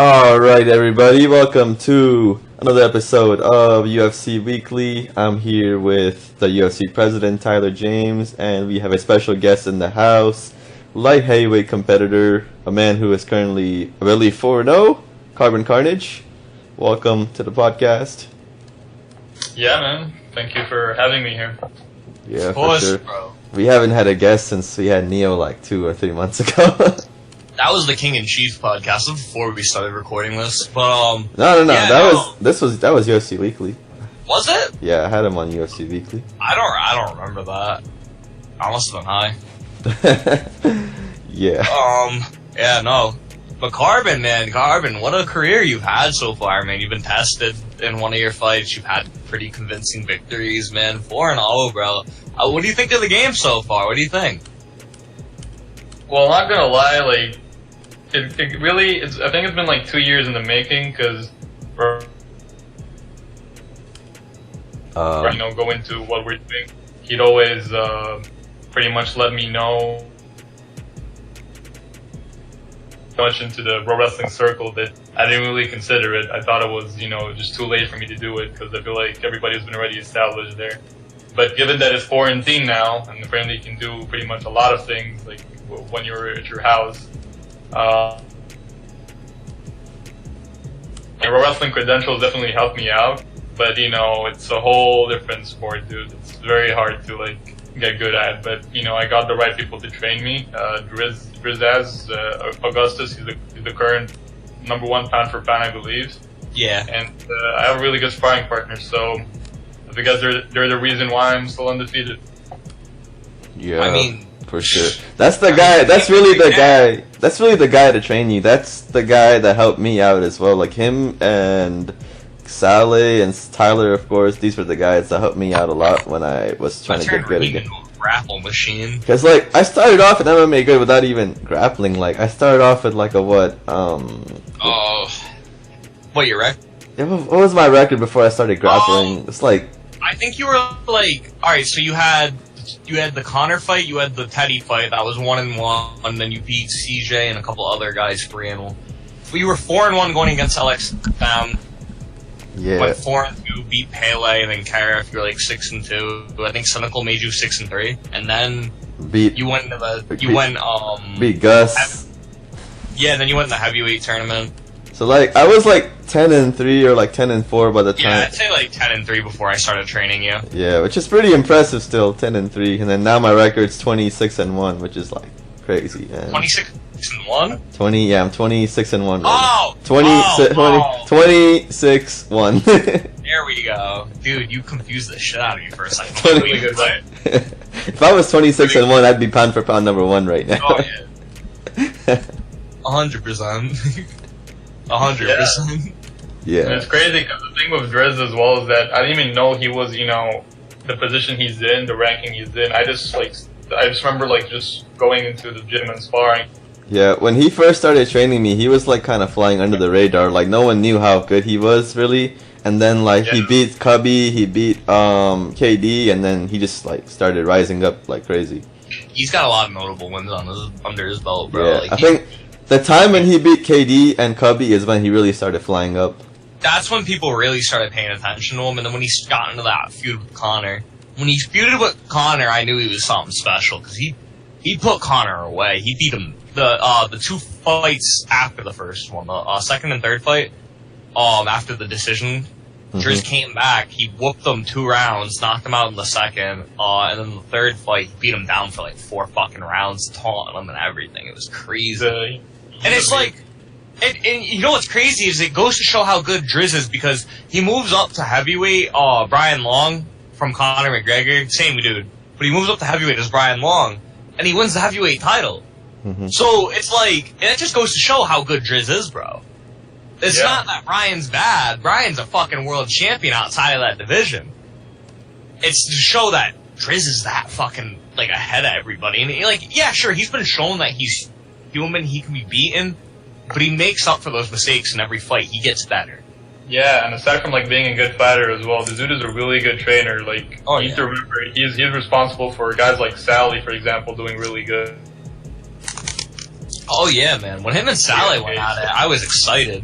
Alright everybody, welcome to another episode of UFC Weekly. I'm here with the UFC president, Tyler James, and we have a special guest in the house, light heavyweight competitor, a man who is currently, I believe, 4-0, Carbon Carnage. Welcome to the podcast. Yeah, man. Thank you for having me here. Yeah, Of course, for sure. bro. We haven't had a guest since we had Neo like 2 or 3 months ago. That was the King in Chief podcast before we started recording this. But No. yeah, That was UFC Weekly. was it? Yeah, I had him on UFC Weekly. I don't remember that. I must have been high. Yeah. Yeah, no. But Carbon, what a career you've had so far, man. You've been tested in one of your fights. You've had pretty convincing victories, man. 4-0, bro. What do you think of the game so far? What do you think? Well, I'm not gonna lie, like, it really, I think it's been like 2 years in the making, because we're, go into what we're doing. He'd always pretty much let me know much into the pro wrestling circle that I didn't really consider it. I thought it was, just too late for me to do it, because I feel like everybody's been already established there. But given that it's quarantine now, and apparently you can do pretty much a lot of things, like when you're at your house, my pro wrestling credentials definitely helped me out. But it's a whole different sport, dude. It's very hard to get good at. But I got the right people to train me. Drizaz, Augustus, he's the current #1 pound for pound, I believe. Yeah. And I have a really good sparring partner, so because they're the reason why I'm still undefeated. Yeah, I mean, for sure. That's the guy. That's really the guy. That's really the guy to train you. That's the guy that helped me out as well. Like him and Saleh and Tyler, of course. These were the guys that helped me out a lot when I was trying to get good again. into a grapple machine. Because I started off in MMA good without even grappling. Like I started off with like a what? What your record? What was my record before I started grappling? It's like. I think you were alright, so you had the Connor fight, you had the Teddy fight, that was 1-1, and then you beat CJ and a couple other guys 3-1. You were 4-1 going against Alex Yeah. went 4-2, beat Pele, and then Karif, you're 6-2. I think Cynical made you 6-3, and then Beat Gus. Yeah, then you went in the heavyweight tournament. So I was 10-3 or 10-4 by the time. Yeah, I'd say 10-3 before I started training you. Yeah, which is pretty impressive still, 10-3, and then now my record's 26-1, which is crazy, man. 26-1? 20, yeah, I'm 26-1. Oh! 26-1. There we go. Dude, you confused the shit out of me for a second. Really good fight. If I was 26-1, I'd be pound for pound #1 right now. Oh, yeah. 100%. 100%. Yeah. And it's crazy because the thing with Driz as well is that I didn't even know he was, the position he's in, the ranking he's in. I just remember just going into the gym and sparring. Yeah, when he first started training me, he was kind of flying under the radar. No one knew how good he was really. And then he beat Cubby, he beat KD, and then he just started rising up like crazy. He's got a lot of notable wins under his belt, bro. Yeah, I think the time when he beat KD and Cubby is when he really started flying up. That's when people really started paying attention to him, and then when he got into that feud with Connor. When he feuded with Connor, I knew he was something special, because he put Connor away. He beat him the 2 fights after the first one, the second and third fight, after the decision. Driz came back, he whooped him 2 rounds, knocked him out in the second, and then the third fight, he beat him down for 4 fucking rounds, taunting him and everything. It was crazy. And it's and you know what's crazy is it goes to show how good Driz is, because he moves up to heavyweight, Brian Long from Conor McGregor, same dude, but he moves up to heavyweight as Brian Long, and he wins the heavyweight title. So it's it just goes to show how good Driz is, bro. It's not that Brian's bad. Brian's a fucking world champion outside of that division. It's to show that Driz is that fucking ahead of everybody. And yeah, sure, he's been shown that he's human, he can be beaten, but he makes up for those mistakes in every fight. He gets better. Yeah, and aside from being a good fighter as well, the dude is a really good trainer. You need to remember, he's responsible for guys like Saleh, for example, doing really good. Oh yeah, man. When him and Sally went at it, I was excited.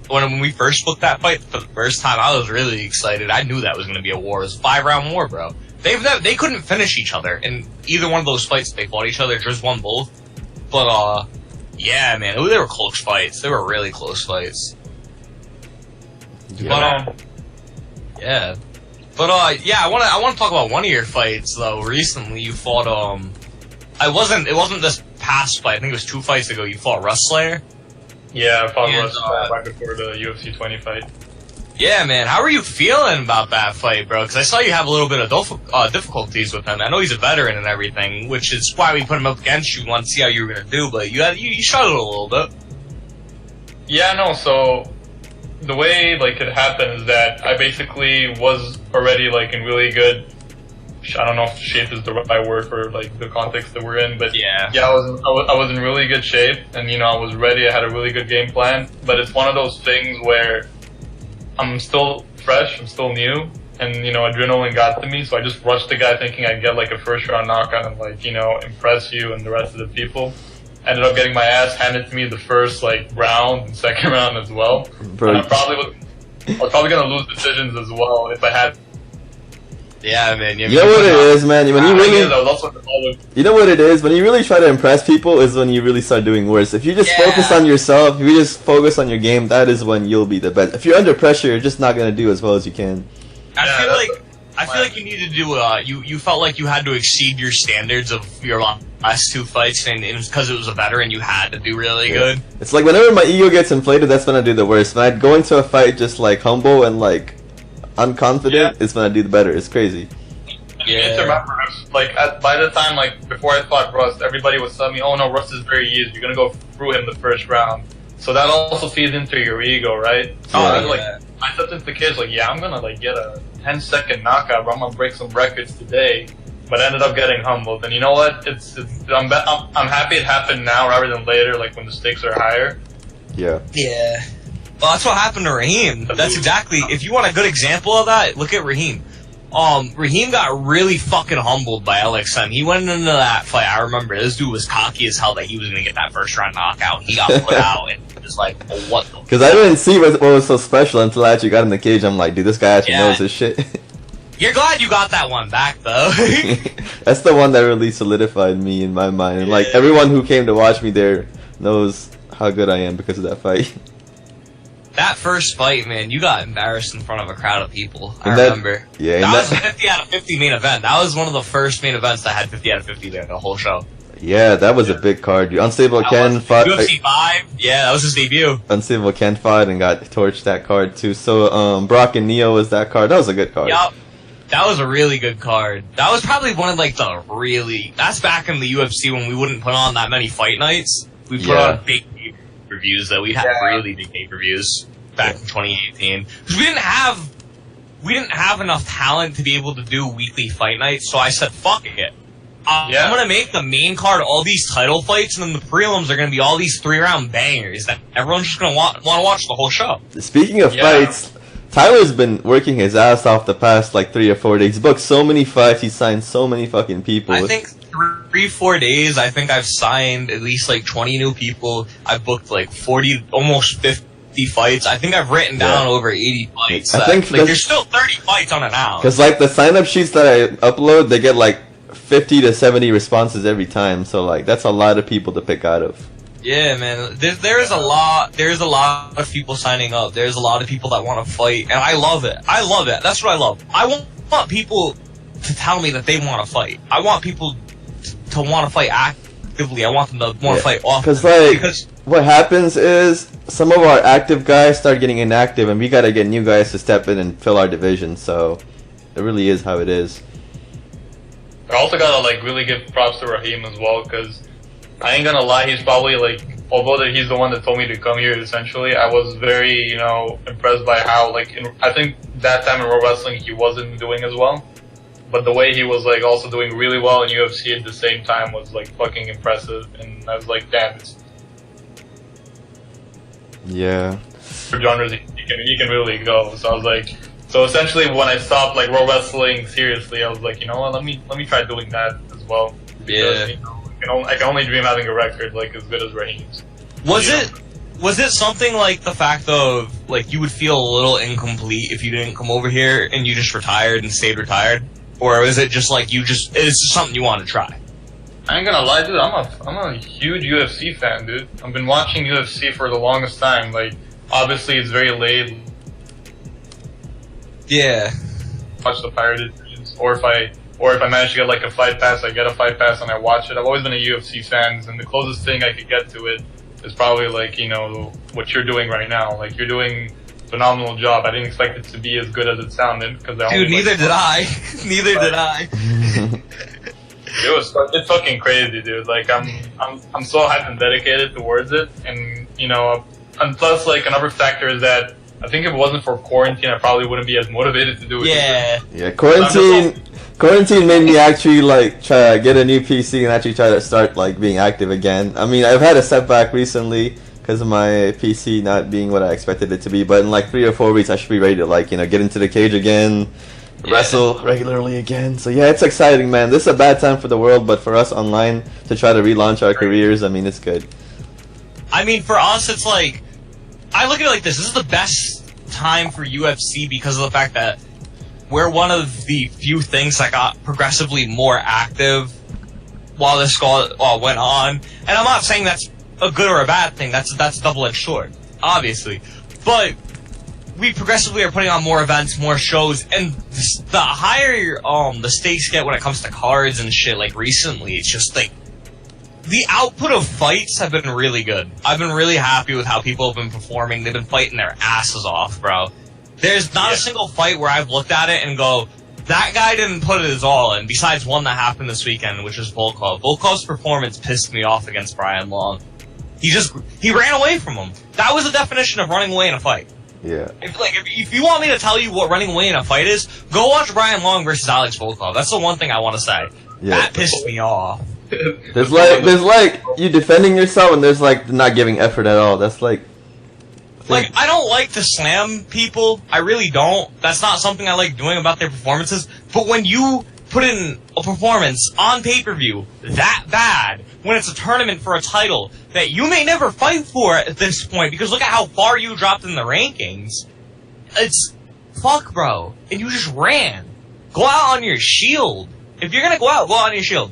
When we first booked that fight for the first time, I was really excited. I knew that was going to be a war. It was a 5-round war, bro. They couldn't finish each other in either one of those fights. They fought each other, just won both. But yeah, man, they were close fights. They were really close fights. Yeah. But yeah. But yeah, I want to talk about one of your fights though. Recently, you fought it wasn't this past fight. I think it was 2 fights ago. You fought Russ Slayer. Yeah, I fought Russ right before the UFC 20 fight. Yeah, man. How are you feeling about that fight, bro? Because I saw you have a little bit of difficulties with him. I know he's a veteran and everything, which is why we put him up against you. Want to see how you were gonna do, but you struggled a little bit. Yeah, no. So the way like it happened is that I basically was already like in really good. I don't know if shape is the right word for like the context that we're in, but yeah, I was in really good shape, and I was ready. I had a really good game plan, but it's one of those things where I'm still fresh, I'm still new, and adrenaline got to me, so I just rushed the guy thinking I'd get like a first round knockout and like impress you and the rest of the people. Ended up getting my ass handed to me the first like round and second round as well. Bro. And I was probably gonna lose decisions as well if I had. Yeah, man. You know what it is, man. When you really, you know what it is. When you really try to impress people, is when you really start doing worse. If you just focus on yourself, if you just focus on your game, that is when you'll be the best. If you're under pressure, you're just not gonna do as well as you can. I feel like you needed to do. You felt like you had to exceed your standards of your last 2 fights, and it was because it was a veteran. You had to do really good. It's like whenever my ego gets inflated, that's when I do the worst. When I go into a fight just like humble and like unconfident, it's when I do the better. It's crazy. You need to remember, like by the time like before I fought Russ, everybody was telling me, "Oh no, Russ is very easy. You're gonna go through him the first round." So that also feeds into your ego, right? So I stepped into the cage like, I'm gonna like get a 10-second knockout, bro. I'm gonna break some records today. But I ended up getting humbled, and you know what? I'm happy it happened now rather than later, like when the stakes are higher. Yeah. Yeah. Well, that's what happened to Raheem. That's exactly. If you want a good example of that, look at Raheem. Raheem got really fucking humbled by LXM. He went into that fight. I remember this dude was cocky as hell that he was gonna get that first round knockout. He got put out, and it was like, oh, what the? Because I didn't see what was so special until I actually got in the cage. I'm like, dude, this guy actually knows his shit. You're glad you got that one back, though. That's the one that really solidified me in my mind. And like everyone who came to watch me there knows how good I am because of that fight. That first fight, man, you got embarrassed in front of a crowd of people. I remember. Yeah, that was a 50 out of 50 main event. That was one of the first main events that had 50 out of 50 there, the whole show. Yeah, that was a big card. Unstable Ken fought. UFC 5, yeah, that was his debut. Unstable Ken fought and got torched that card too. So Brock and Neo was that card. That was a good card. Yup. That was a really good card. That was probably one of like the really. That's back in the UFC when we wouldn't put on that many fight nights. We put on big pay-per-views though. We'd have really big pay-per-views back in 2018 because we didn't have enough talent to be able to do weekly fight nights. So I said, "Fuck it, I'm gonna make the main card all these title fights, and then the prelims are gonna be all these 3-round bangers that everyone's just gonna want to watch the whole show." Speaking of fights. Tyler's been working his ass off the past like 3 or 4 days. He's booked so many fights. He's signed so many fucking people. I think 3-4 days. I think I've signed at least like 20 new people. I've booked like 40, almost 50 fights. I think I've written down over 80 fights. I think like there's still 30 fights on it now. Because like the sign-up sheets that I upload, they get like 50 to 70 responses every time. So like that's a lot of people to pick out of. Yeah, man. There's a lot of people signing up. There's a lot of people that want to fight, and I love it. I love it. That's what I love. I want people to tell me that they want to fight. I want people to want to fight actively. I want them to want to fight often. Because what happens is some of our active guys start getting inactive, and we gotta get new guys to step in and fill our division. So it really is how it is. I also gotta like really give props to Raheem as well, because I ain't gonna lie, he's probably like, although he's the one that told me to come here essentially, I was very, impressed by how, like, I think that time in Pro Wrestling he wasn't doing as well, but the way he was like also doing really well in UFC at the same time was like fucking impressive, and I was like, damn, it's for genres he can really go. So I was like, so essentially when I stopped like Pro Wrestling seriously, I was like, you know what, let me try doing that as well. Because, I can only dream having a record like as good as Raheem's. Was it something like the fact of like you would feel a little incomplete if you didn't come over here and you just retired and stayed retired, or is it just like it's just something you want to try? I ain't gonna lie, dude. I'm a huge UFC fan, dude. I've been watching UFC for the longest time. Like, obviously, it's very late. Yeah. Watch the pirated versions, or if I manage to get like a fight pass, I get a fight pass and I watch it. I've always been a UFC fan, and the closest thing I could get to it is probably like what you're doing right now. Like, you're doing a phenomenal job. I didn't expect it to be as good as it sounded because dude, neither did I. Neither did I. It's fucking crazy, dude. Like, I'm so hyped and dedicated towards it, and and plus, like, another factor is that I think if it wasn't for quarantine, I probably wouldn't be as motivated to do it. Yeah. Yeah, quarantine made me actually like try to get a new PC and actually try to start like being active again. I mean, I've had a setback recently because of my PC not being what I expected it to be, but in like 3 or 4 weeks, I should be ready to like get into the cage again. Wrestle regularly again. So yeah, it's exciting, man. This is a bad time for the world, but for us online to try to relaunch our careers, I mean, it's good. I mean, for us, it's like, I look at it like this. This is the best time for UFC because of the fact that we're one of the few things that got progressively more active while this went on. And I'm not saying that's a good or a bad thing. That's a double-edged sword, obviously. But we progressively are putting on more events, more shows, and the higher the stakes get when it comes to cards and shit, like recently, it's just like the output of fights have been really good. I've been really happy with how people have been performing. They've been fighting their asses off, bro. There's not a single fight where I've looked at it and go, that guy didn't put it his all in, besides one that happened this weekend, which was Volkov. Volkov's performance pissed me off against Brian Long. He ran away from him. That was the definition of running away in a fight. Yeah. If you want me to tell you what running away in a fight is, go watch Brian Long versus Alex Volkov. That's the one thing I want to say. Yeah. That pissed me off. There's like you defending yourself, and there's like not giving effort at all. That's like I don't like to slam people. I really don't. That's not something I like doing about their performances. But when you put in a performance on pay-per-view that bad, when it's a tournament for a title that you may never fight for at this point, because look at how far you dropped in the rankings, it's fuck, bro. And you just ran. Go out on your shield. If you're gonna go out on your shield.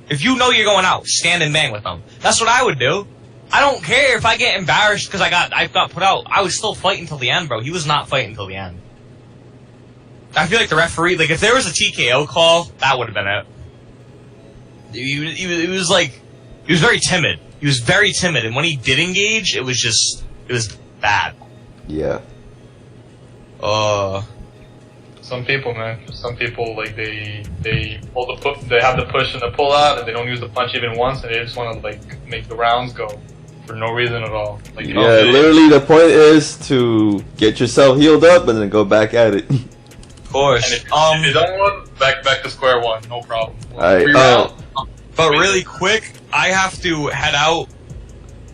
If you know you're going out, stand and bang with them. That's what I would do. I don't care if I get embarrassed because I got put out. I was still fighting till the end, bro. He was not fighting till the end. I feel like the referee, like, if there was a TKO call, that would have been it. He was very timid. He was very timid, and when he did engage, it was bad. Yeah. Some people, man. Some people, like, they have the push and the pull out, and they don't use the punch even once, and they just want to like make the rounds go for no reason at all. Like, literally the point is to get yourself healed up and then go back at it. Of course. And if you don't want, back to square one, no problem. Alright. But really quick, I have to head out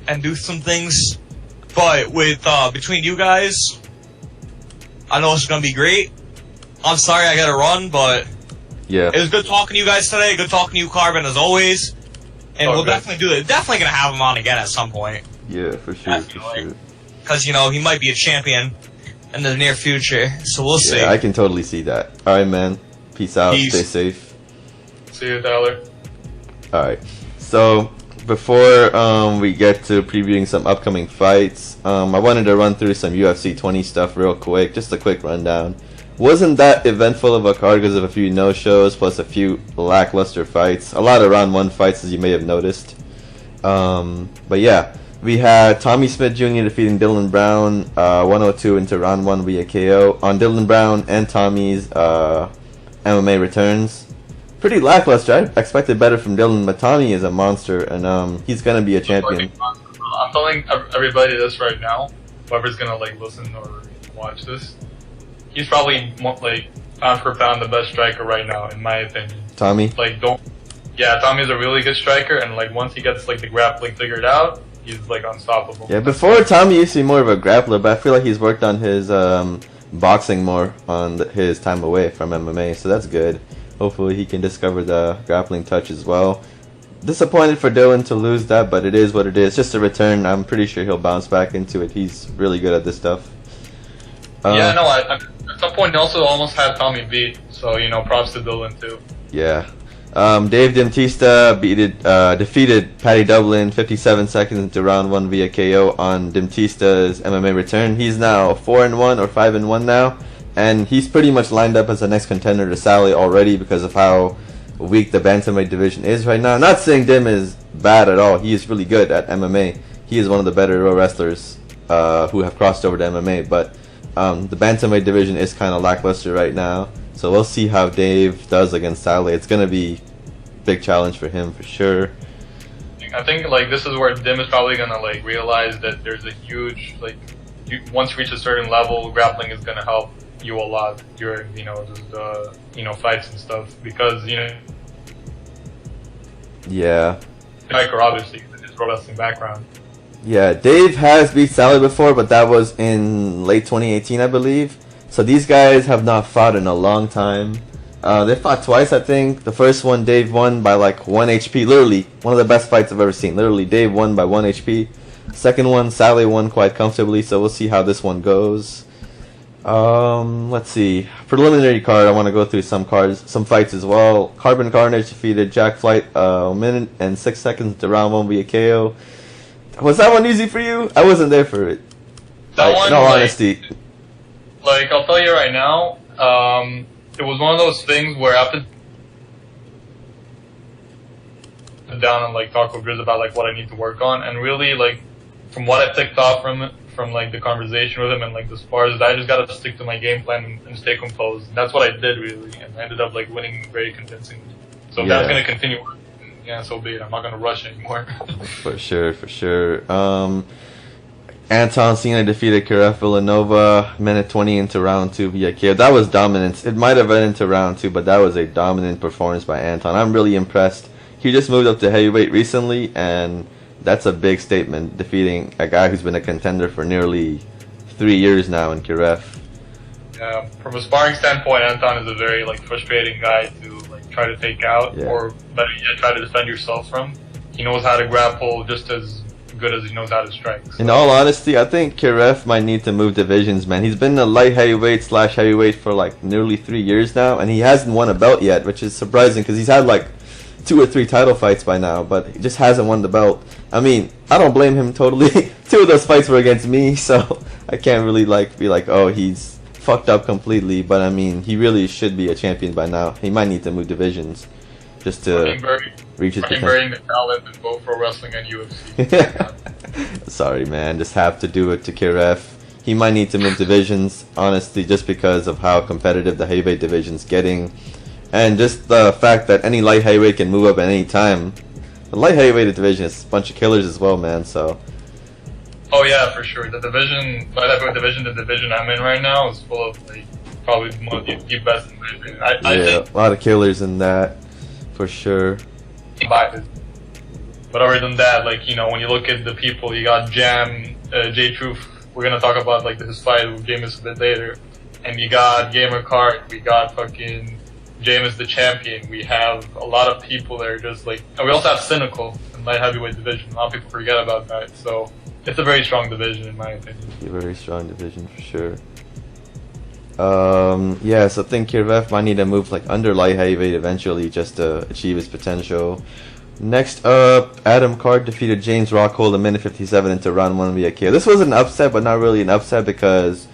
and do some things. But with between you guys, I know it's gonna be great. I'm sorry I gotta run, but yeah, it was good talking to you guys today. Good talking to you, Carbon, as always. And we'll definitely do it. Definitely gonna have him on again at some point. Yeah, for sure. Because he might be a champion in the near future, so we'll see. Yeah, I can totally see that. All right, man. Peace out. Stay safe. See you, Tyler. All right. So before we get to previewing some upcoming fights, I wanted to run through some UFC 20 stuff real quick. Just a quick rundown. Wasn't that eventful of a card because of a few no-shows plus a few lackluster fights. A lot of round 1 fights, as you may have noticed. But yeah, we had Tommy Smith Jr. defeating Dylan Brown 102 into round 1 via KO on Dylan Brown and Tommy's MMA returns. Pretty lackluster. I expected better from Dylan, but Tommy is a monster, and he's gonna be a champion. I'm telling everybody this right now. Whoever's gonna like listen or watch this, he's probably like pound for pound the best striker right now, in my opinion. Tommy? Tommy's a really good striker, and like once he gets like the grappling figured out, he's like unstoppable. Yeah, before Tommy used to be more of a grappler, but I feel like he's worked on his boxing more on his time away from MMA, so that's good. Hopefully he can discover the grappling touch as well. disappointed for Dylan to lose that, but it is what it is. Just a return. I'm pretty sure he'll bounce back into it. He's really good at this stuff. Yeah, no, at some point he also almost had Tommy beat, so props to Dylan too. Yeah. Dave Dimtista defeated Paddy Dublin 57 seconds into round 1 via KO on Dimtista's MMA return. He's now 4-1 or 5-1 now, and he's pretty much lined up as the next contender to Sally already because of how weak the bantamweight division is right now. Not saying Dim is bad at all. He is really good at MMA. He is one of the better wrestlers who have crossed over to MMA, but the bantamweight division is kind of lackluster right now. So we'll see how Dave does against Sally. It's gonna be a big challenge for him for sure. I think this is where Dim is probably gonna realize that there's a huge once you reach a certain level, grappling is gonna help you a lot during just fights and stuff because Yeah. Striker obviously his pro wrestling background. Yeah, Dave has beat Sally before, but that was in late 2018, I believe. So these guys have not fought in a long time. They fought twice, I think. The first one, Dave won by 1 HP. Literally, one of the best fights I've ever seen. Literally, Dave won by 1 HP. Second one, Sally won quite comfortably, so we'll see how this one goes. Let's see. Preliminary card, I want to go through some fights as well. Carbon Carnage defeated Jack Flight 1 minute and 6 seconds to round 1 via KO. Was that one easy for you? I wasn't there for it. That one, in all honesty. I'll tell you right now, it was one of those things where after down and talk with Grizz about what I need to work on, and really from what I picked off from it, from the conversation with him and the spars, I just gotta stick to my game plan and stay composed. And that's what I did really, and I ended up winning very convincingly. So if that's gonna continue, yeah, so be it. I'm not gonna rush anymore. For sure. Anton Cena defeated Karef Villanova minute 20 into round 2 via KO. That was dominance. It might have been into round 2, but that was a dominant performance by Anton. I'm really impressed. He just moved up to heavyweight recently, and that's a big statement, defeating a guy who's been a contender for nearly 3 years now in Karef. Yeah, from a sparring standpoint, Anton is a very frustrating guy to try to take out, or better yet, try to defend yourself from. He knows how to grapple just as good as he knows how to strike. So. In all honesty, I think Karef might need to move divisions, man. He's been a light heavyweight / heavyweight for nearly 3 years now, and he hasn't won a belt yet, which is surprising because he's had 2 or 3 title fights by now, but he just hasn't won the belt. I mean, I don't blame him totally. 2 of those fights were against me, so I can't really be oh, he's fucked up completely, but I mean, he really should be a champion by now. He might need to move divisions just to reach his potential. Burying the talent in both pro wrestling and UFC. Sorry, man, just have to do it to Karef. He might need to move divisions, honestly, just because of how competitive the heavyweight division's getting. And just the fact that any light heavyweight can move up at any time. The light heavyweight division is a bunch of killers as well, man, so... Oh yeah, for sure. The division, the division I'm in right now is full of probably one of the best in my opinion. I think a lot of killers in that, for sure. But other than that, when you look at the people, you got Jam, J-Truth, we're gonna talk about his fight with Jameis a bit later. And you got Gamer Cart, we got fucking Jameis the champion, we have a lot of people that are just and we also have Cynical in light heavyweight division. A lot of people forget about that, so it's a very strong division in my opinion. A very strong division for sure. Yeah, so I think Karef might need to move under light heavyweight eventually just to achieve his potential. Next up, Adam Card defeated James Rockhold a minute 57 into round 1 via KO. This was an upset, but not really an upset because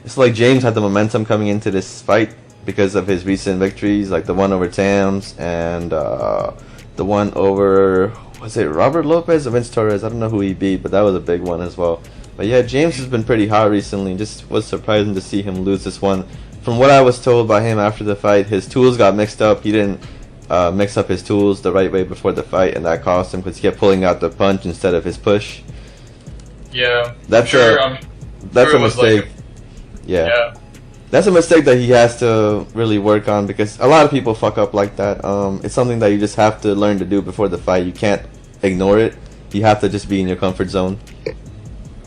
it's James had the momentum coming into this fight because of his recent victories, the one over Tams and the one over, was it Robert Lopez or Vince Torres? I don't know who he beat, but that was a big one as well. But yeah, James has been pretty hot recently. Just was surprising to see him lose this one. From what I was told by him after the fight, his tools got mixed up. He didn't mix up his tools the right way before the fight, and that cost him because he kept pulling out the punch instead of his push. Yeah, that's a mistake. Yeah. That's a mistake that he has to really work on because a lot of people fuck up like that. It's something that you just have to learn to do before the fight. You can't ignore it. You have to just be in your comfort zone.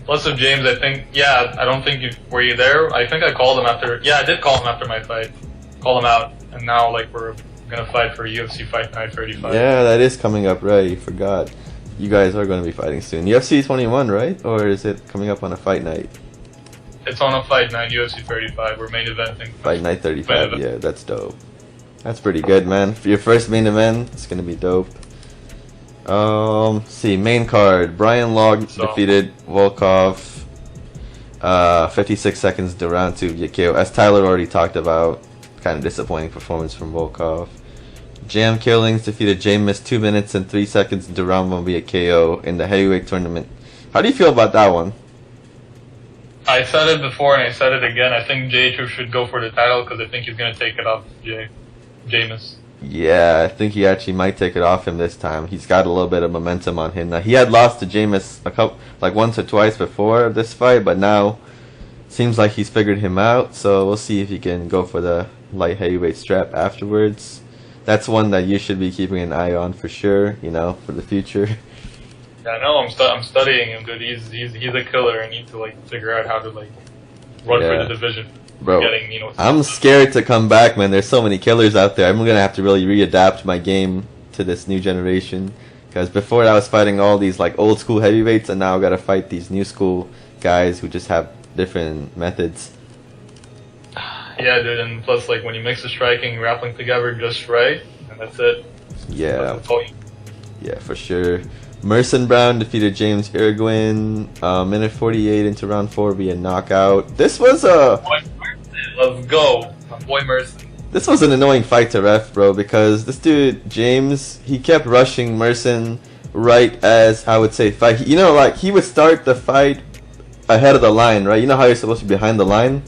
Plus with James, I think, I don't think were you there? I think I called him after, I did call him after my fight. Call him out, and now we're gonna fight for UFC Fight Night 35. Yeah, that is coming up, right? Forgot. You guys are going to be fighting soon. UFC 21, right? Or is it coming up on a fight night? It's on a Fight Night, UFC 35. We're main eventing. Fight night 35, yeah, that's dope. That's pretty good, man. For your first main event, it's gonna be dope. See, main card. Brian Log defeated Volkov. 56 seconds to round 2 via KO. As Tyler already talked about, kind of disappointing performance from Volkov. Jam Killings defeated Jameis 2 minutes and 3 seconds into round 1 via KO in the heavyweight tournament. How do you feel about that one? I said it before and I said it again. I think J2 should go for the title because I think he's going to take it off Jameis. Yeah, I think he actually might take it off him this time. He's got a little bit of momentum on him. Now, he had lost to Jameis once or twice before this fight, but now seems like he's figured him out. So we'll see if he can go for the light heavyweight strap afterwards. That's one that you should be keeping an eye on for sure, you know, for the future. Yeah, I know. I'm studying him, dude. He's a killer. I need to figure out how to run for the division. Bro, I'm scared to come back, man. There's so many killers out there. I'm gonna have to really readapt my game to this new generation. Because before I was fighting all these old school heavyweights, and now I gotta fight these new school guys who just have different methods. Yeah, dude. And plus, when you mix the striking and grappling together just right, and that's it. Yeah. Yeah, for sure. Merson Brown defeated James Irguin, minute 48 into round 4 via knockout. This was Let's go, my boy Merson. This was an annoying fight to ref, bro, because this dude James, he kept rushing Merson right as I would say fight. You know, he would start the fight ahead of the line, right? You know how you're supposed to be behind the line,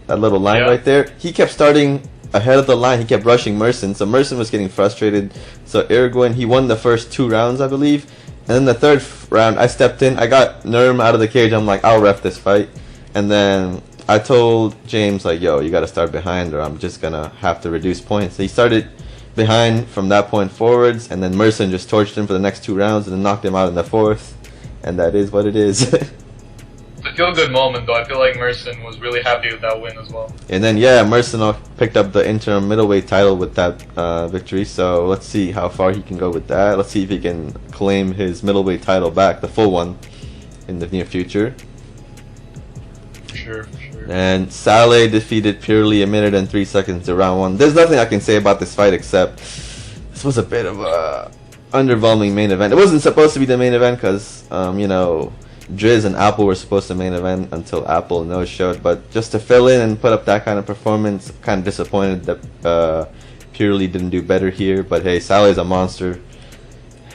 that little line right there. He kept starting ahead of the line. He kept rushing Merson, so Merson was getting frustrated. So Irguin, he won the first 2 rounds, I believe, and then the 3rd round, I stepped in. I got Nurm out of the cage. I'm like, I'll ref this fight, and then I told James, yo, you got to start behind, or I'm just gonna have to reduce points. So he started behind from that point forwards, and then Merson just torched him for the next 2 rounds, and then knocked him out in the 4th, and that is what it is. It's a feel-good moment, though. I feel like Merson was really happy with that win as well. And then, yeah, Merson picked up the interim middleweight title with that victory, so let's see how far he can go with that. Let's see if he can claim his middleweight title back, the full one, in the near future. For sure. And Saleh defeated Purely 1 minute and 3 seconds to round 1. There's nothing I can say about this fight except this was a bit of a underwhelming main event. It wasn't supposed to be the main event because, you know, Driz and Apple were supposed to main event until Apple no-showed, but just to fill in and put up that kind of performance, kind of disappointed that Purely didn't do better here, but hey, Saleh's a monster.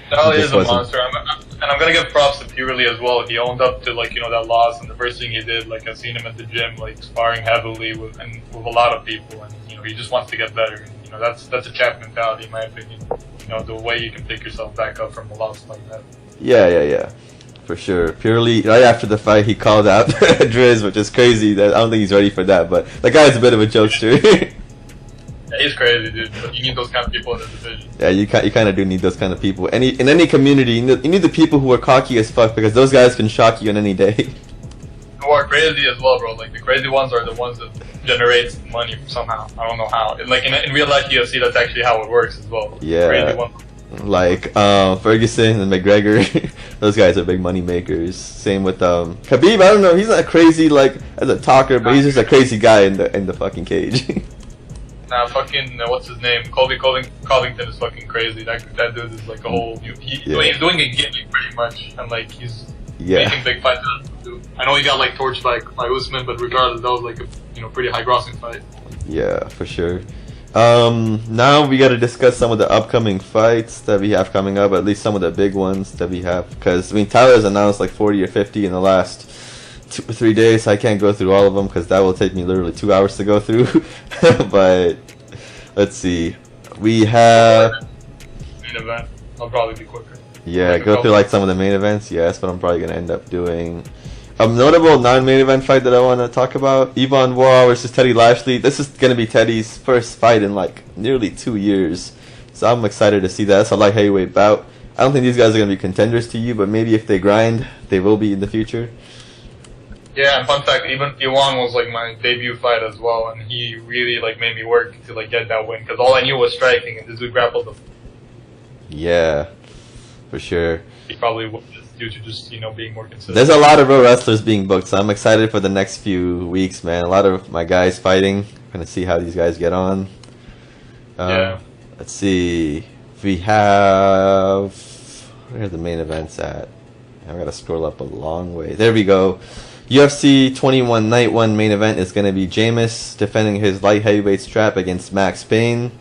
Saleh is a monster, and I'm gonna give props to Purely as well. He owned up to that loss, and the first thing he did, I've seen him at the gym, sparring heavily with a lot of people, and he just wants to get better. And, that's a champ mentality, in my opinion. The way you can pick yourself back up from a loss like that. Yeah. For sure. Purely, right after the fight, he called out Driz, which is crazy. I don't think he's ready for that, but the guy's a bit of a jokester. Yeah, he's crazy, dude. But you need those kind of people in the division. Yeah, you kind of do need those kind of people. In any community, you need the people who are cocky as fuck, because those guys can shock you on any day. Who are crazy as well, bro. The crazy ones are the ones that generate money somehow. I don't know how. In real life UFC, that's actually how it works as well. Yeah. Crazy ones. Ferguson and McGregor, those guys are big money makers. Same with Khabib. I don't know, he's not crazy as a talker, but he's just a crazy guy in the fucking cage. Nah, fucking what's his name? Colby Covington is fucking crazy. That dude is a whole. He's doing a gimmick pretty much, and he's making big fights. I know he got torched by Usman, but regardless, that was a pretty high grossing fight. Yeah, for sure. Now we got to discuss some of the upcoming fights that we have coming up, at least some of the big ones that we have, because Tyler's announced 40 or 50 in the last 2 or 3 days. So I can't go through all of them because that will take me literally 2 hours to go through. But let's see, we have main event. I'll probably be quicker. Yeah, go through some of the main events. Yeah, that's what I'm probably gonna end up doing. A notable non-main event fight that I want to talk about: Yvonne War versus Teddy Lashley. This is gonna be Teddy's first fight in nearly 2 years, so I'm excited to see that. It's a light heavyweight bout. I don't think these guys are gonna be contenders to you, but maybe if they grind, they will be in the future. Yeah, and fun fact, even Iwan was like my debut fight as well, and he really like made me work to like get that win because all I knew was striking, and this dude grappled the. Yeah, for sure. He probably was due to just being more consistent. There's a lot of pro wrestlers being booked, so I'm excited for the next few weeks, man. A lot of my guys fighting. Gonna see how these guys get on. Yeah. Let's see. We have. Where are the main events at? I gotta scroll up a long way. There we go. UFC 21 Night 1 main event is gonna be Jameis defending his light heavyweight strap against Max Payne.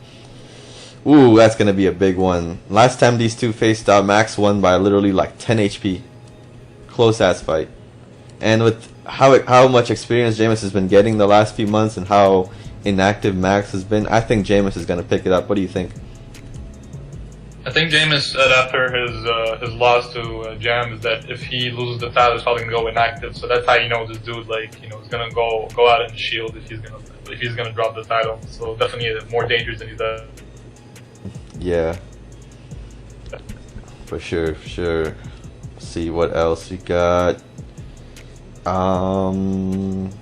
Ooh, that's gonna be a big one. Last time these two faced out, Max won by literally like 10 HP. Close ass fight. And with how much experience Jameis has been getting the last few months and how inactive Max has been, I think Jameis is gonna pick it up. What do you think? I think Jameis said after his loss to Jam is that if he loses the title, he's probably gonna go inactive. So that's how you know this dude is gonna go out in the shield if he's gonna drop the title. So definitely more dangerous than he does. Yeah, for sure. Let's see what else we got. Jamarcus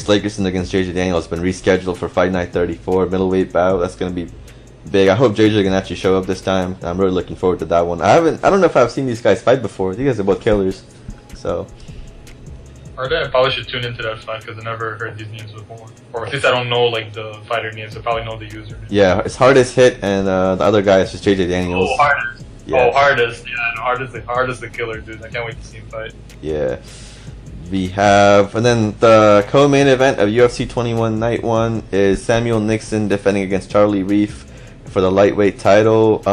Lakerson against JJ Daniels has been rescheduled for Fight Night 34 middleweight bout. That's gonna be big. I hope JJ can actually show up this time. I'm really looking forward to that one. I don't know if I've seen these guys fight before. These guys are both killers. So. Or I probably should tune into that fight because I never heard these names before. Or at least I don't know like the fighter names. I probably know the user. Yeah, it's Hardest Hit, and the other guy is just JJ Daniels. Oh, Hardest. Yeah. Oh, Hardest. Yeah, no, Hardest the killer, dude. I can't wait to see him fight. Yeah. We have, and then the co-main event of UFC 21 Night 1 is Samuel Nixon defending against Charlie Reef for the lightweight title.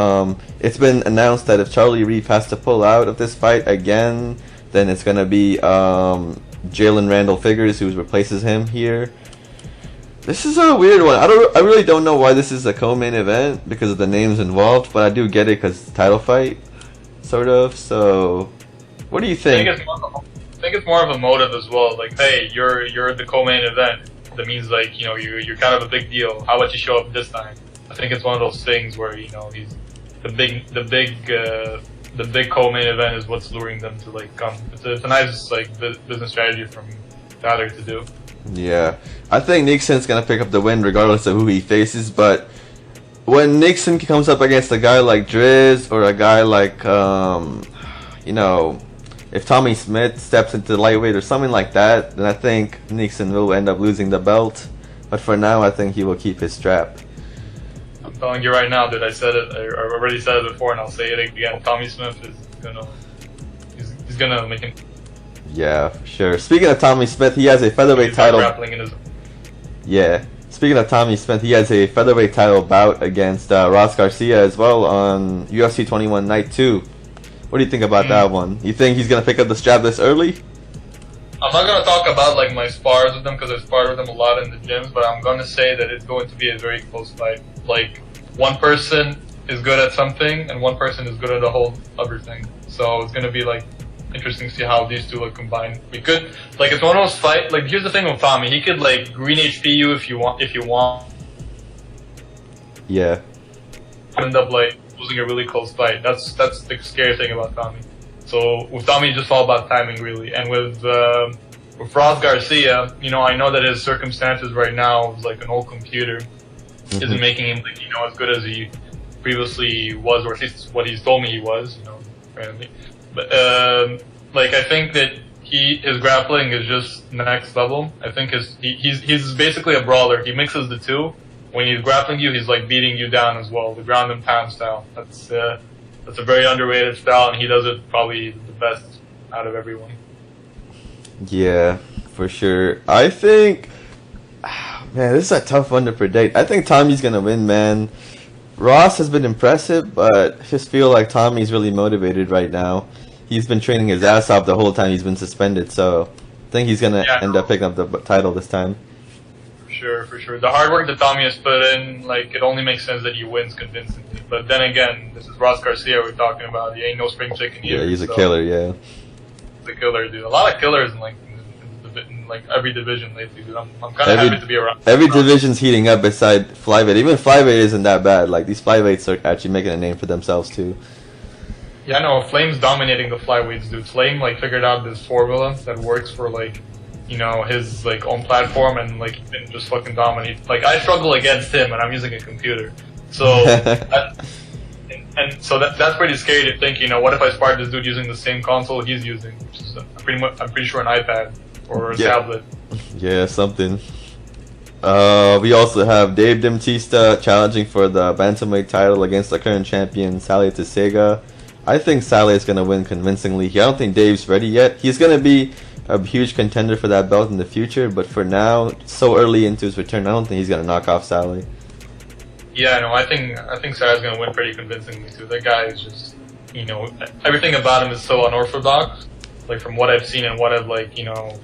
It's been announced that if Charlie Reef has to pull out of this fight again, then it's gonna be Jalen Randall Figures who replaces him here. This is a weird one. I really don't know why this is a co-main event because of the names involved, but I do get it because it's a title fight, sort of. So, what do you think? I think it's more of a motive as well. Like, hey, you're the co-main event. That means like you're kind of a big deal. How about you show up this time? I think it's one of those things where he's the big co-main event is what's luring them to like come. It's a nice like business strategy from Tyler to do. Yeah, I think Nixon's gonna pick up the win regardless of who he faces. But when Nixon comes up against a guy like Driz or a guy like if Tommy Smith steps into lightweight or something like that, then I think Nixon will end up losing the belt. But for now, I think he will keep his strap. I'm telling you right now, dude. I said it. I already said it before, and I'll say it again. Tommy Smith is he's gonna make him. Yeah, for sure. Speaking of Tommy Smith, he has a featherweight title. Yeah. Speaking of Tommy Smith, he has a featherweight title bout against Ross Garcia as well on UFC 21 Night 2. What do you think about that one? You think he's gonna pick up the strap this early? I'm not gonna talk about like my spars with them because I sparred with them a lot in the gyms, but I'm gonna say that it's going to be a very close fight. Like one person is good at something and one person is good at a whole other thing. So it's gonna be like interesting to see how these two like combine. We could like it's one of those fight. Like here's the thing with Tommy, he could like green HP you if you want. Yeah. End up like losing a really close fight. That's the scary thing about Tommy. So with Tommy, it's just all about timing, really. And with Ross Garcia, I know that his circumstances right now is like an old computer, isn't making him like as good as he previously was, or at least what he's told me he was, apparently. But like I think that his grappling is just next level. I think he's basically a brawler. He mixes the two. When he's grappling you, he's like beating you down as well, the ground and pound style. That's a very underrated style, and he does it probably the best out of everyone. Yeah, for sure. I think, man, this is a tough one to predict. I think Tommy's gonna win, man. Ross has been impressive, but I just feel like Tommy's really motivated right now. He's been training his ass off the whole time he's been suspended, so I think he's gonna end up picking up the title this time. For sure. The hard work that Tommy has put in, like, it only makes sense that he wins convincingly. But then again, this is Ross Garcia we're talking about. He ain't no spring chicken either. Yeah, he's a killer, yeah. He's a killer, dude. A lot of killers in every division lately, dude. I'm kind of happy to be around. Every division's heating up beside flyweight. Even flyweight isn't that bad. Like, these flyweights are actually making a name for themselves, too. Yeah, no, Flame's dominating the flyweights, dude. Flame like figured out this formula that works for like, you know, his like own platform, and like he can just fucking dominate. Like I struggle against him, and I'm using a computer, so and so that's pretty scary to think. You know, what if I sparred this dude using the same console he's using, which is I'm pretty sure an iPad or a tablet. Yeah, something. We also have Dave Dimtista challenging for the bantamweight title against the current champion Sally Tisega. I think Sally is gonna win convincingly. I don't think Dave's ready yet. He's gonna be a huge contender for that belt in the future, but for now, so early into his return, I don't think he's gonna knock off Sally. Yeah, no, I think Sally's gonna win pretty convincingly too. That guy is just, you know, everything about him is so unorthodox. Like from what I've seen and what I've like, you know,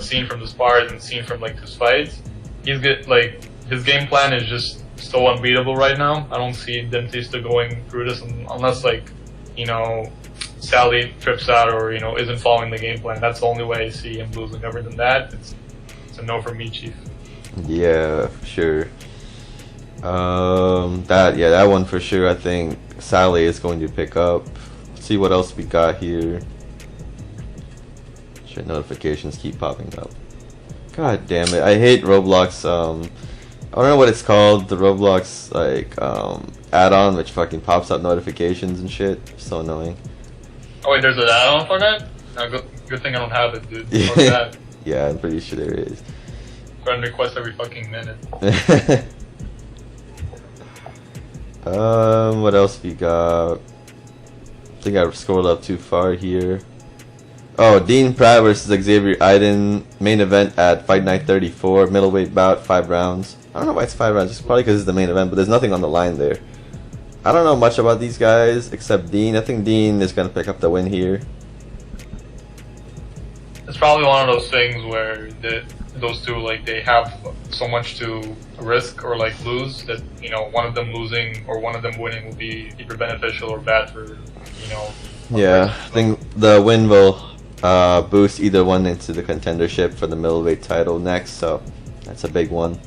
seen from the spars and seen from like his fights, he's good. Like his game plan is just so unbeatable right now. I don't see Dentista going through this unless like, you know, Sally trips out or, you know, isn't following the game plan. That's the only way I see him losing. Other than that, it's a no for me, Chief. Yeah, sure. That one for sure. I think Sally is going to pick up. Let's see what else we got here. Shit, notifications keep popping up. God damn it! I hate Roblox. I don't know what it's called. The Roblox like add-on, which fucking pops up notifications and shit. So annoying. Oh wait, there's an add-on for that? No, good thing I don't have it, dude. What's that? Yeah, I'm pretty sure there is. Friend request every fucking minute. What else we got? I think I scrolled up too far here. Oh, Dean Pratt versus Xavier Iden, main event at Fight Night 34, middleweight bout, 5 rounds. I don't know why it's 5 rounds, it's probably because it's the main event, but there's nothing on the line there. I don't know much about these guys, except Dean. I think Dean is going to pick up the win here. It's probably one of those things where those two, like, they have so much to risk or, like, lose that, you know, one of them losing or one of them winning will be either beneficial or bad for, you know... Yeah, I think the win will boost either one into the contendership for the middleweight title next, so that's a big one.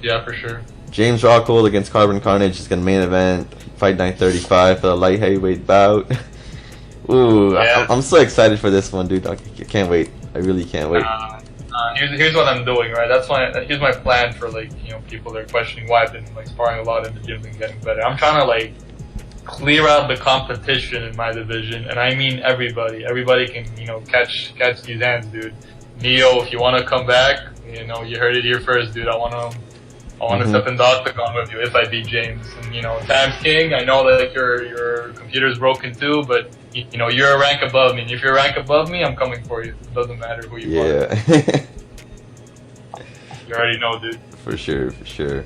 Yeah, for sure. James Rockhold against Carbon Carnage is going to main event Fight Night 35 for the light heavyweight bout. Ooh, yeah. I'm so excited for this one, dude. I can't wait. I really can't wait. Here's what I'm doing, right? Here's my plan for, like, you know, people that are questioning why I've been, like, sparring a lot in the gym and getting better. I'm trying to, like, clear out the competition in my division, and I mean everybody. Everybody can, you know, catch these hands, dude. Neo, if you want to come back, you know, you heard it here first, dude. I want to step in the octagon with you if I beat James. And, you know, Times King, I know that your computer's broken too, but, you know, you're a rank above me. And if you're a rank above me, I'm coming for you. It doesn't matter who you are. You already know, dude. For sure, for sure.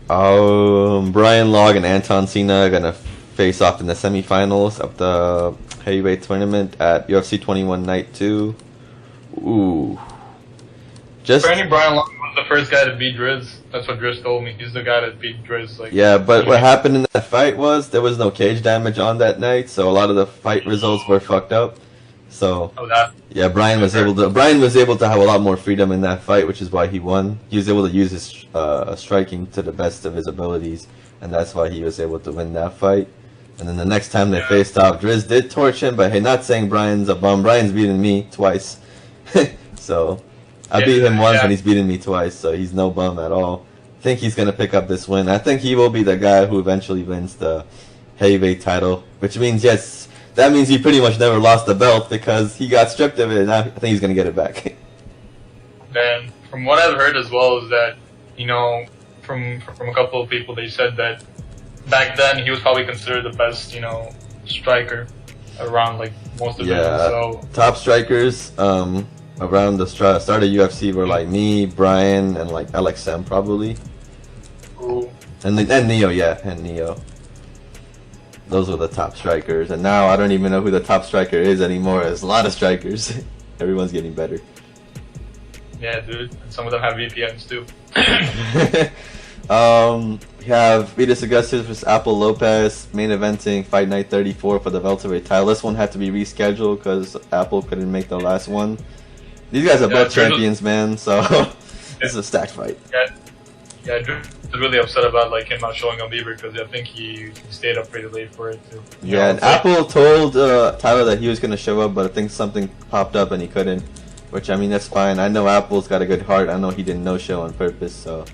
Brian Log and Anton Cena are going to face off in the semifinals of the heavyweight tournament at UFC 21 Night 2. Ooh. Apparently Brian Long was the first guy to beat Driz. That's what Driz told me. He's the guy that beat Driz. Like, yeah, but what happened in that fight was there was no cage damage on that night, so a lot of the fight results were fucked up. So yeah, Brian was able to have a lot more freedom in that fight, which is why he won. He was able to use his striking to the best of his abilities, and that's why he was able to win that fight. And then the next time they faced off, Driz did torch him, but hey, not saying Brian's a bum. Brian's beaten me twice, so I beat him once and he's beaten me twice, so he's no bum at all. I think he's gonna pick up this win. I think he will be the guy who eventually wins the heavyweight title, which means that means he pretty much never lost the belt because he got stripped of it, and I think he's gonna get it back. Man, from what I've heard as well is that, you know, from a couple of people, they said that back then he was probably considered the best, you know, striker around like most of them. So top strikers around the start of UFC were like me, Brian, and like LXM probably. Ooh. And Neo, and Neo. Those were the top strikers, and now I don't even know who the top striker is anymore. There's a lot of strikers. Everyone's getting better. Yeah, dude. And some of them have VPNs too. We have Vitas Augustus versus Apple Lopez main eventing Fight Night 34 for the welterweight title. This one had to be rescheduled because Apple couldn't make the last one. These guys are both champions, man. So this is a stacked fight. Yeah, was really upset about like him not showing up either because I think he stayed up pretty late for it too. Yeah, and Apple told Tyler that he was gonna show up, but I think something popped up and he couldn't. Which, I mean, that's fine. I know Apple's got a good heart. I know he didn't no-show on purpose, so.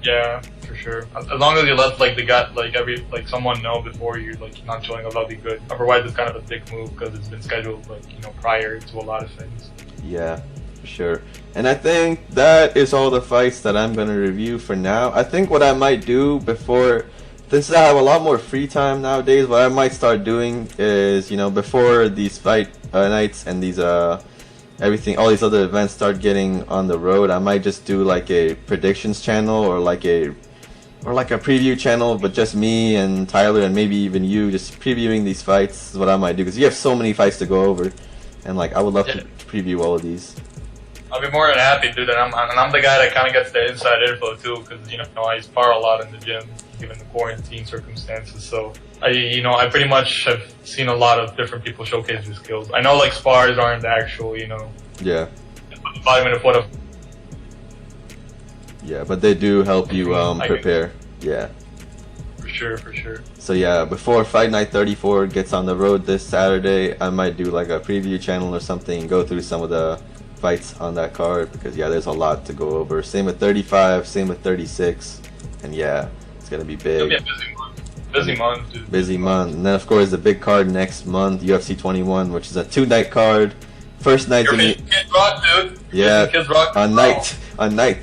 Yeah, for sure. As long as you let like the guy, like someone know before you're like not showing up, that'll be good. Otherwise, it's kind of a dick move because it's been scheduled like prior to a lot of things. Yeah, for sure. And I think that is all the fights that I'm gonna review for now. I think what I might do before, since I have a lot more free time nowadays, what I might start doing is, before these fight nights and these everything, all these other events start getting on the road, I might just do like a predictions channel or like a preview channel, but just me and Tyler and maybe even you just previewing these fights is what I might do, because you have so many fights to go over, and like I would love to preview all of these. I'll be more than happy, dude. And I'm the guy that kind of gets the inside info too, because I spar a lot in the gym given the quarantine circumstances. So I pretty much have seen a lot of different people showcase their skills. I know like spars aren't the actual, Yeah. 5-minute photo. Yeah, but they do help you prepare. Yeah. For sure. So yeah, before Fight Night 34 gets on the road this Saturday, I might do like a preview channel or something and go through some of the fights on that card, because yeah, there's a lot to go over. Same with 35, same with 36, and yeah, it's gonna be big. It'll be a busy month. Dude. Busy month. And then of course the big card next month, UFC 21, which is a 2-night card. First night Kids Rock, dude. Yeah, Kids Rock on night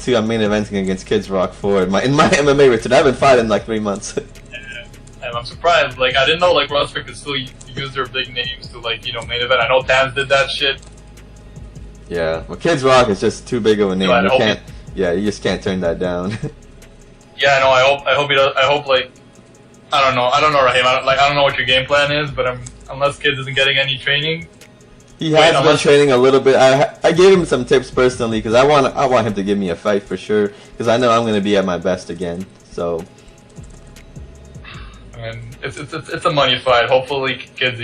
2, I'm main eventing against Kids Rock 4 in my MMA return. I haven't fought in like 3 months. Yeah. And I'm surprised. Like I didn't know like Rosberg could still use their big names to like main event. I know Tans did that shit. Yeah, well, Kids Rock is just too big of a name. You just can't turn that down. Yeah, no, I hope he does. I hope like I don't know, Raheem. I don't know what your game plan is, but unless Kids isn't getting any training. He has been training a little bit. I gave him some tips personally because I want him to give me a fight for sure, because I know I'm going to be at my best again. So. And it's a money fight. Hopefully, Kids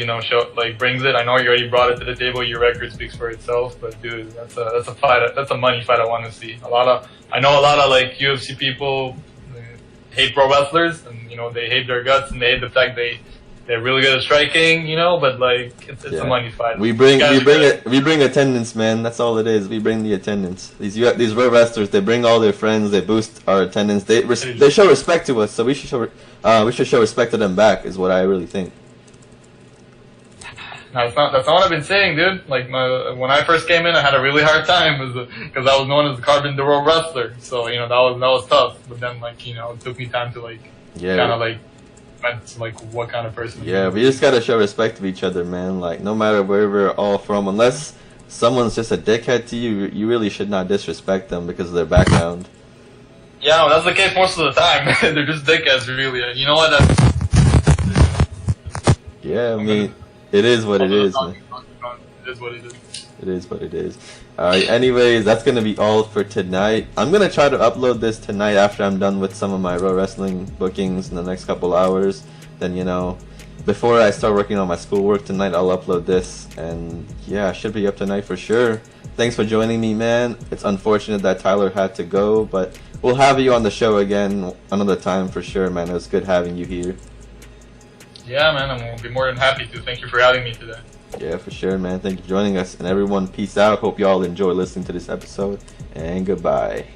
brings it. I know you already brought it to the table. Your record speaks for itself. But dude, that's a fight. That's a money fight I want to see. I know a lot of like UFC people hate pro wrestlers, and they hate their guts and they hate the fact they're really good at striking. But like it's a money fight. We bring attendance, man. That's all it is. We bring the attendance. These pro wrestlers, they bring all their friends. They boost our attendance. They show respect to us, so we should show respect to them back. Is what I really think. No, that's not what I've been saying, dude. Like when I first came in, I had a really hard time because I was known as the Carbon Carnage wrestler. So that was tough. But then it took me time to kind of what kind of person. Yeah, we just gotta show respect to each other, man. Like no matter where we're all from, unless someone's just a dickhead to you, you really should not disrespect them because of their background. Yeah, well, that's the case most of the time. They're just dickheads, really. You know what? Yeah, I mean. It is what it is, man. It is what it is. It is what it is. Alright, anyways, that's going to be all for tonight. I'm going to try to upload this tonight after I'm done with some of my Ro Wrestling bookings in the next couple hours. Then, before I start working on my schoolwork tonight, I'll upload this. And, yeah, I should be up tonight for sure. Thanks for joining me, man. It's unfortunate that Tyler had to go, but we'll have you on the show again another time for sure, man. It was good having you here. Yeah, man, I'm going to be more than happy to. Thank you for having me today. Yeah, for sure, man. Thank you for joining us. And everyone, peace out. Hope you all enjoy listening to this episode. And goodbye.